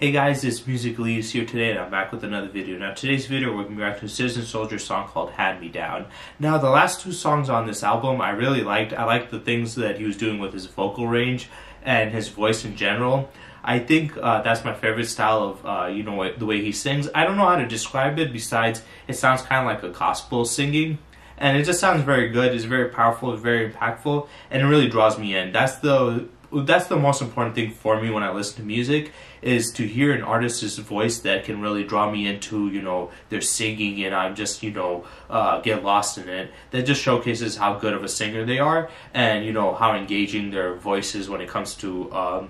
Hey guys, it's Music Leaves here today, and I'm back with another video. Now today's video we're going to be back to a Citizen Soldier song called Hand Me Down. Now the last two songs on this album I really liked. I liked the things that he was doing with his vocal range and his voice in general. I think that's my favorite style of the way he sings. I don't know how to describe it besides it sounds kind of like a gospel singing. And it just sounds very good, it's very powerful, it's very impactful, and it really draws me in. That's the most important thing for me when I listen to music, is to hear an artist's voice that can really draw me into, their singing, and I'm just, get lost in it. That just showcases how good of a singer they are, and, how engaging their voice is when it comes to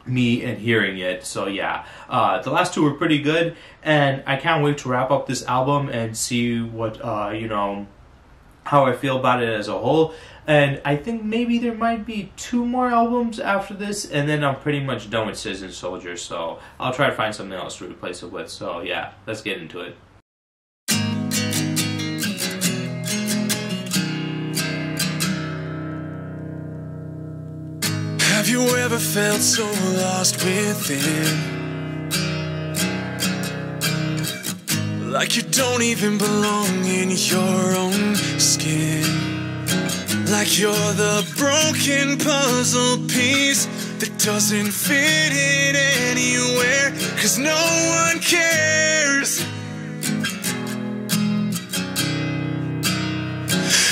me and hearing it. So yeah, the last two were pretty good, and I can't wait to wrap up this album and see what, how I feel about it as a whole. And I think maybe there might be 2 more albums after this, and then I'm pretty much done with Citizen Soldier, so I'll try to find something else to replace it with. So yeah, let's get into it. Have you ever felt so lost within? Like you don't even belong in your own skin. Like you're the broken puzzle piece that doesn't fit in anywhere, 'cause no one cares.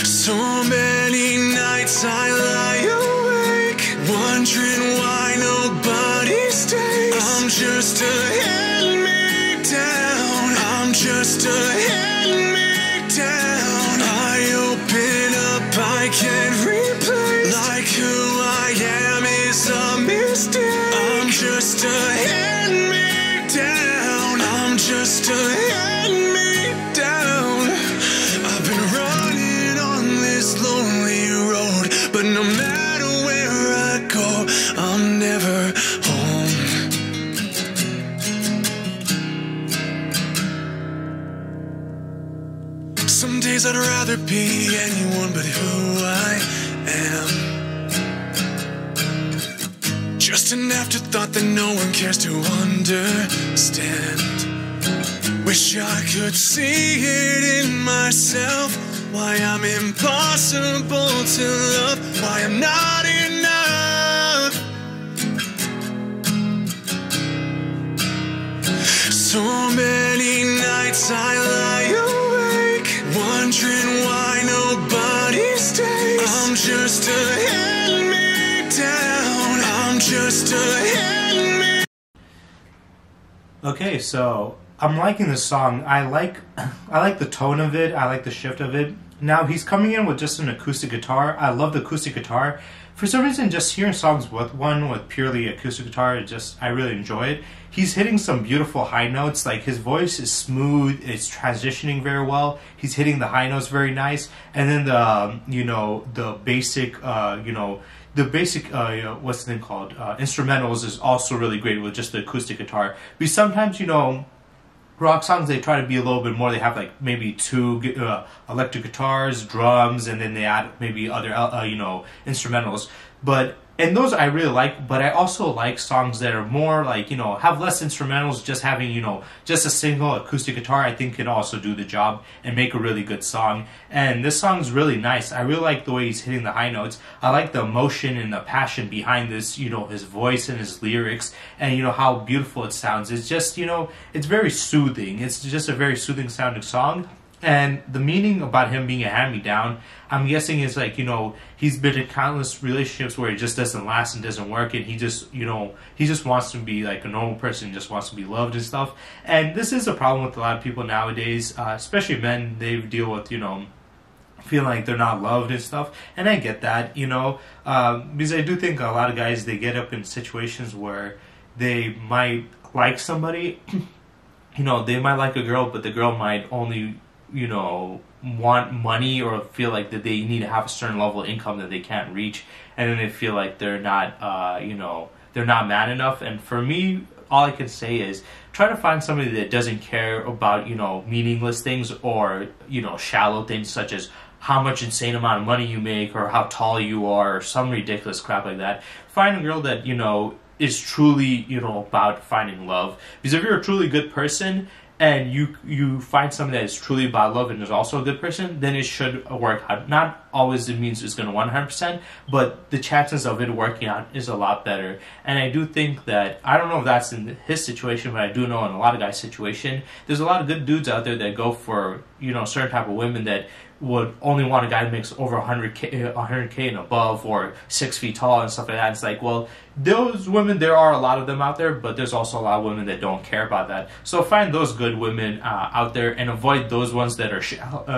So many nights I lie awake, wondering why nobody stays. I'm just a hand-me-down. I'm just a hand-me-down. I open up, I can't replay. Like who I am is a mistake. I'm just a hand-me-down. I'm just a hand-me-down. I've been running on this lonely road, but no matter where I go, I'm never home. Some days I'd rather be anyone but who I am. Just an afterthought that no one cares to understand. Wish I could see it in myself, why I'm impossible to love, why I'm not enough. So many nights I lie awake, wondering why nobody stays. I'm just a hand-me-down. I'm just a hand-me-down. Okay, so I'm liking this song. I like the tone of it. I like the shift of it. Now he's coming in with just an acoustic guitar. I love the acoustic guitar. For some reason, just hearing songs with purely acoustic guitar, I really enjoy it. He's hitting some beautiful high notes. Like his voice is smooth. It's transitioning very well. He's hitting the high notes very nice. And then the basic what's the thing called? Instrumentals is also really great with just the acoustic guitar. But sometimes, rock songs, they try to be a little bit more. They have like maybe 2 electric guitars, drums, and then they add maybe other instrumentals. And those I really like, but I also like songs that are more like, have less instrumentals, just having, just a single acoustic guitar. I think can also do the job and make a really good song. And this song's really nice. I really like the way he's hitting the high notes. I like the emotion and the passion behind this, his voice and his lyrics, and how beautiful it sounds. It's just, it's very soothing. It's just a very soothing sounding song. And the meaning about him being a hand-me-down, I'm guessing is like, he's been in countless relationships where it just doesn't last and doesn't work, and he just wants to be like a normal person, just wants to be loved and stuff. And this is a problem with a lot of people nowadays, especially men. They deal with, feeling like they're not loved and stuff. And I get that, because I do think a lot of guys, they get up in situations where they might like somebody, they might like a girl, but the girl might only want money, or feel like that they need to have a certain level of income that they can't reach, and then they feel like they're not they're not man enough. And for me, all I can say is try to find somebody that doesn't care about meaningless things, or shallow things such as how much insane amount of money you make, or how tall you are, or some ridiculous crap like that. Find a girl that is truly, you know, about finding love. Because if you're a truly good person and you find someone that is truly about love and is also a good person, then it should work out. Not always it means it's going to 100%, but the chances of it working out is a lot better. And I do think that, I don't know if that's in his situation, but I do know in a lot of guys' situation, there's a lot of good dudes out there that go for, you know, certain type of women that would only want a guy who makes over 100K and above, or 6 feet tall and stuff like that. It's like, well, those women, there are a lot of them out there, but there's also a lot of women that don't care about that. So find those good women out there and avoid those ones that are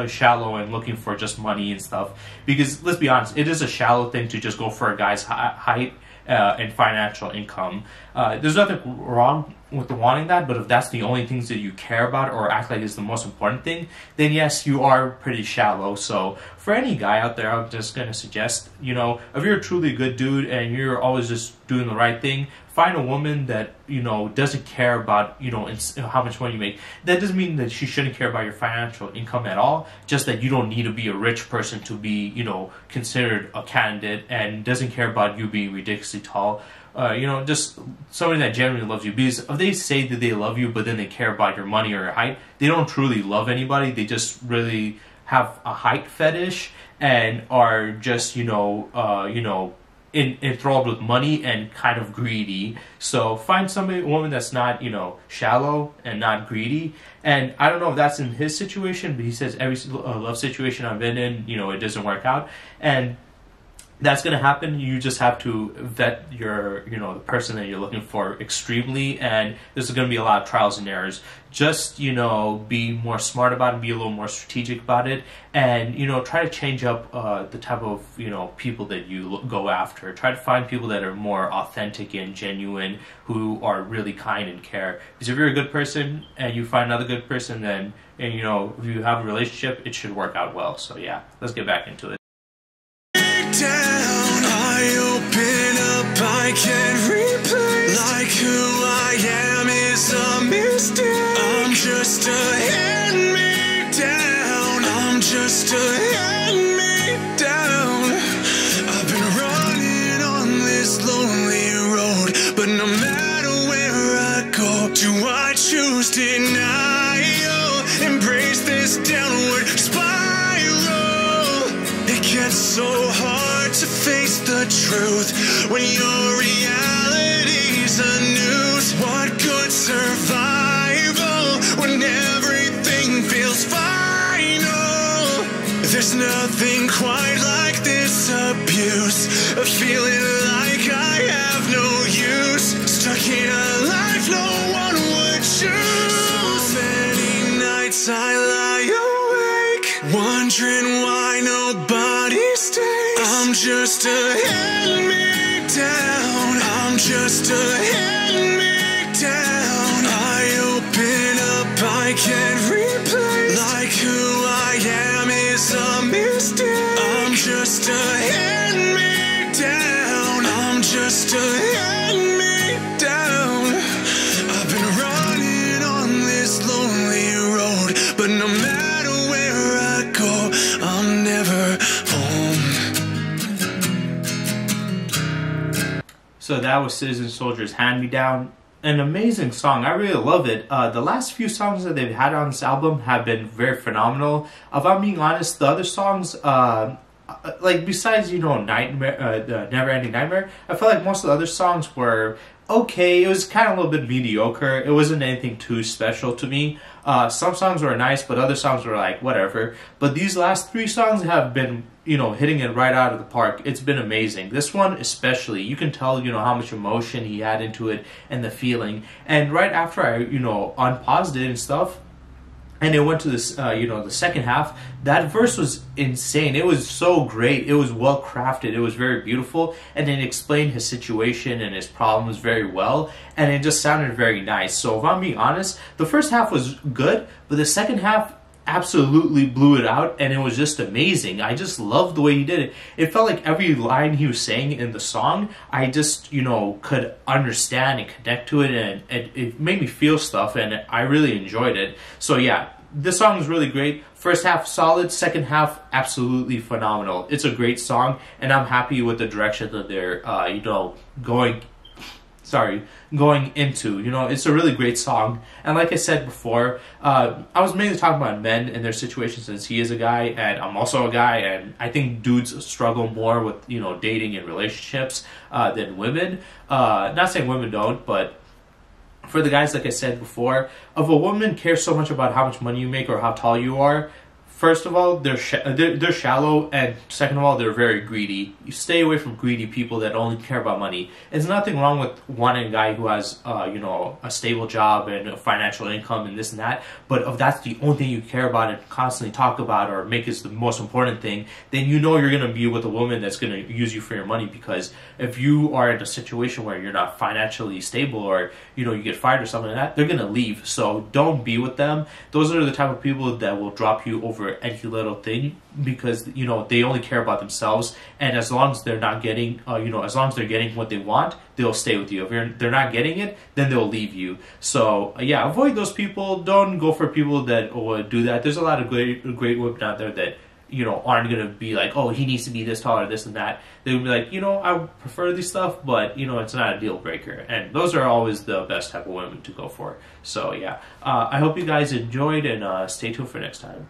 shallow and looking for just money and stuff. Because let's be honest, it is a shallow thing to just go for a guy's height and financial income. There's nothing wrong with wanting that, but if that's the only things that you care about or act like is the most important thing, then yes, you are pretty shallow. So for any guy out there, I'm just going to suggest, you know, if you're a truly good dude and you're always just doing the right thing, find a woman that, you know, doesn't care about, you know, how much money you make. That doesn't mean that she shouldn't care about your financial income at all, just that you don't need to be a rich person to be, you know, considered a candidate, and doesn't care about you being ridiculously tall. You know, just somebody that genuinely loves you. Because if they say that they love you, but then they care about your money or your height, they don't truly love anybody. They just really have a height fetish and are just, you know, enthralled with money and kind of greedy. So find somebody, a woman that's not, you know, shallow and not greedy. And I don't know if that's in his situation, but he says every love situation I've been in, you know, it doesn't work out. And that's going to happen. You just have to vet your, you know, the person that you're looking for extremely, and there's going to be a lot of trials and errors. Just, you know, be more smart about it, be a little more strategic about it, and, you know, try to change up the type of, you know, people that you go after. Try to find people that are more authentic and genuine, who are really kind and care. Because if you're a good person and you find another good person, then, and, you know, if you have a relationship, it should work out well. So yeah, let's get back into it. Down, I open up, I can't replace. Like who I am is a mistake. I'm just a hand-me-down. I'm just a hand-me-down. I've been running on this lonely road, but no matter where I go, do I choose denial? Embrace this downward spiral. It gets so hard to face the truth when your reality's a news. What good survival when everything feels final? There's nothing quite like this abuse, a feeling like I have no use, stuck in a life no one would choose. So many nights I lie awake, wondering why nobody stays. I'm just a hand-me-down. I'm just a hand-me-down. I open up, I can't replace. Like who I am is a mistake. I'm just a hand-me-down. I'm just a hand-me-down. I've been running on this lonely road, but no matter where I go, I'm never home. So that was Citizen Soldier's Hand Me Down. An amazing song. I really love it. The last few songs that they've had on this album have been very phenomenal. If I'm being honest, the other songs, like besides, you know, Nightmare, Never Ending Nightmare, I felt like most of the other songs were okay. It was kind of a little bit mediocre. It wasn't anything too special to me. Some songs were nice, but other songs were like, whatever. But these last 3 songs have been, you know, hitting it right out of the park. It's been amazing. This one especially, you can tell, you know, how much emotion he had into it and the feeling. And right after I, you know, unpaused it and stuff, and it went to this, you know, the second half, that verse was insane. It was so great. It was well crafted. It was very beautiful. And it explained his situation and his problems very well. And it just sounded very nice. So if I'm being honest, the first half was good, but the second half absolutely blew it out, and it was just amazing. I just loved the way he did it. It felt like every line he was saying in the song, I just, you know, could understand and connect to it, and it made me feel stuff, and I really enjoyed it. So yeah, this song is really great. First half solid, second half absolutely phenomenal. It's a great song, and I'm happy with the direction that they're, you know, going going into. You know, it's a really great song. And like I said before, I was mainly talking about men and their situation since he is a guy and I'm also a guy, and I think dudes struggle more with, you know, dating and relationships than women. Not saying women don't, but for the guys, like I said before, if a woman cares so much about how much money you make or how tall you are, first of all, they're shallow, and second of all, they're very greedy. You stay away from greedy people that only care about money. There's nothing wrong with wanting a guy who has, you know, a stable job and a financial income and this and that. But if that's the only thing you care about and constantly talk about or make is the most important thing, then you know you're going to be with a woman that's going to use you for your money. Because if you are in a situation where you're not financially stable or, you know, you get fired or something like that, they're going to leave. So don't be with them. Those are the type of people that will drop you over any little thing, because, you know, they only care about themselves, and as long as they're not getting you know, as long as they're getting what they want, they'll stay with you. If they're not getting it, then they'll leave you. So yeah, avoid those people. Don't go for people that would do that. There's a lot of great women out there that, you know, aren't going to be like, oh, he needs to be this tall or this and that. They'll be like, you know, I prefer this stuff, but, you know, it's not a deal breaker. And those are always the best type of women to go for. So yeah, I hope you guys enjoyed, and stay tuned for next time.